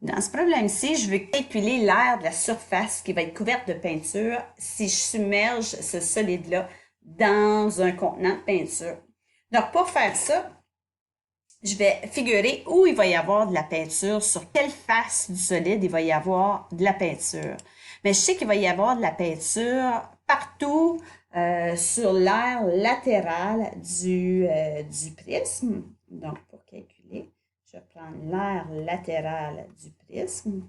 Dans ce problème-ci, je veux calculer l'aire de la surface qui va être couverte de peinture si je submerge ce solide-là dans un contenant de peinture. Donc, pour faire ça, je vais figurer où il va y avoir de la peinture, sur quelle face du solide il va y avoir de la peinture. Mais je sais qu'il va y avoir de la peinture partout sur l'aire latérale du prisme. Donc, pour calculer, je vais prendre l'aire latérale du prisme.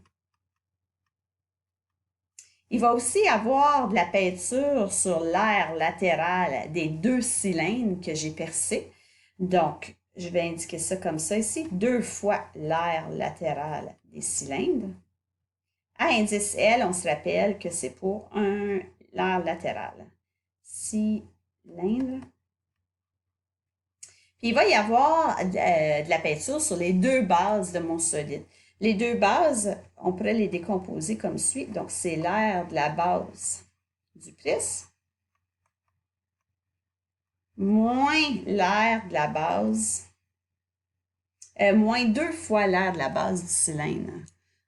Il va aussi avoir de la peinture sur l'aire latérale des deux cylindres que j'ai percés. Donc, je vais indiquer ça comme ça ici, 2 fois l'aire latérale des cylindres. À indice L, on se rappelle que c'est pour l'aire latérale. Cylindre. Puis il va y avoir de la peinture sur les deux bases de mon solide. Les deux bases, on pourrait les décomposer comme suit. Donc, c'est l'aire de la base du prisme moins l'aire de la base, moins 2 fois l'aire de la base du cylindre. Je ne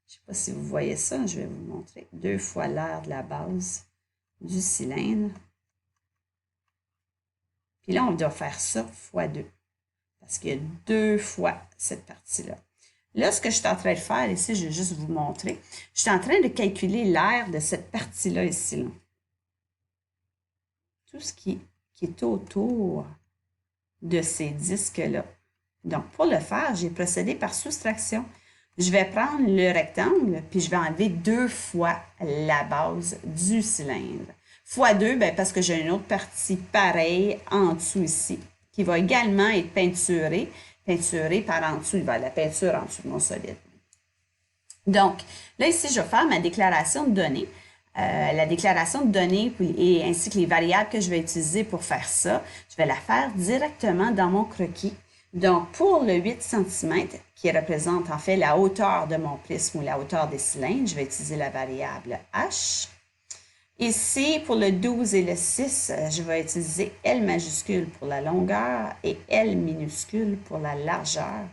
sais pas si vous voyez ça, je vais vous montrer. 2 fois l'aire de la base du cylindre. Puis là, on doit faire ça fois 2, parce qu'il y a 2 fois cette partie-là. Là, ce que je suis en train de faire ici, je vais juste vous montrer. Je suis en train de calculer l'aire de cette partie-là ici. Là. Tout ce qui est autour de ces disques-là. Donc, pour le faire, j'ai procédé par soustraction. Je vais prendre le rectangle, puis je vais enlever 2 fois la base du cylindre. Fois 2, bien, parce que j'ai une autre partie pareille en dessous ici, qui va également être peinturée par en dessous. Il va y avoir la peinture en dessous de mon solide. Donc, là, ici, je vais faire ma déclaration de données. La déclaration de données et ainsi que les variables que je vais utiliser pour faire ça, je vais la faire directement dans mon croquis. Donc, pour le 8 cm, qui représente en fait la hauteur de mon prisme ou la hauteur des cylindres, je vais utiliser la variable h. Ici, pour le 12 et le 6, je vais utiliser L majuscule pour la longueur et L minuscule pour la largeur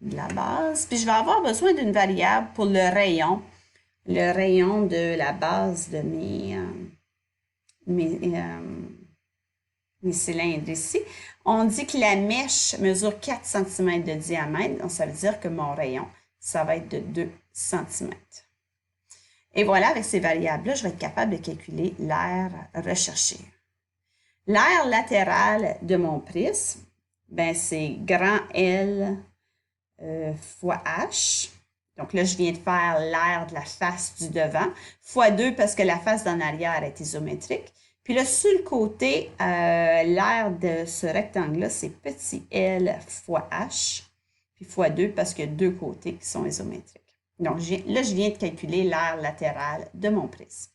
de la base. Puis, je vais avoir besoin d'une variable pour le rayon de la base de mes cylindres ici. On dit que la mèche mesure 4 cm de diamètre, donc ça veut dire que mon rayon, ça va être de 2 cm. Et voilà, avec ces variables-là, je vais être capable de calculer l'aire recherchée. L'aire latérale de mon prisme, ben c'est grand L fois H. Donc là, je viens de faire l'aire de la face du devant, fois 2 parce que la face d'en arrière est isométrique. Puis là, sur le côté, l'aire de ce rectangle-là, c'est petit l fois h, puis fois 2 parce qu'il y a deux côtés qui sont isométriques. Donc là, je viens de calculer l'aire latérale de mon prisme.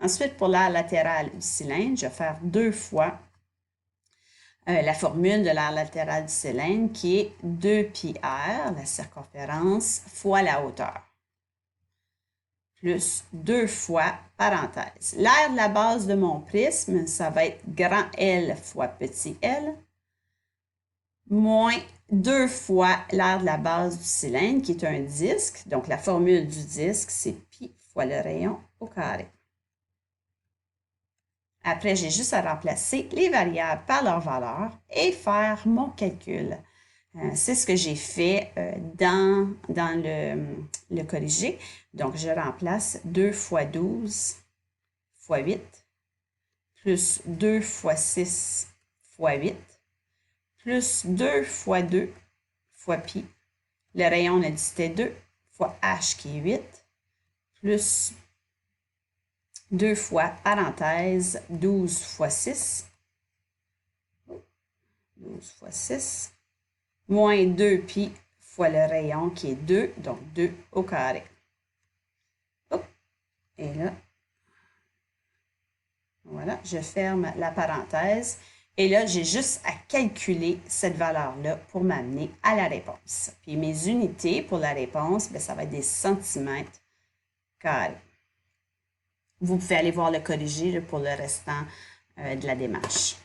Ensuite, pour l'aire latérale du cylindre, je vais faire 2 fois la formule de l'aire latérale du cylindre qui est 2πr, la circonférence, fois la hauteur, plus 2 fois parenthèse. L'aire de la base de mon prisme, ça va être grand L fois petit l, moins 2 fois l'aire de la base du cylindre, qui est un disque. Donc, la formule du disque, c'est pi fois le rayon au carré. Après, j'ai juste à remplacer les variables par leur valeur et faire mon calcul. C'est ce que j'ai fait dans le corrigé. Donc, je remplace 2 fois 12 fois 8 plus 2 fois 6 fois 8 plus 2 fois 2 fois pi. Le rayon, on a dit c'était 2 fois h qui est 8 plus 2 fois parenthèse 12 fois 6. 12 fois 6. Moins 2 pi fois le rayon qui est 2, donc 2 au carré. Et là, voilà, je ferme la parenthèse. Et là, j'ai juste à calculer cette valeur-là pour m'amener à la réponse. Puis mes unités pour la réponse, bien, ça va être des centimètres carrés. Vous pouvez aller voir le corrigé pour le restant de la démarche.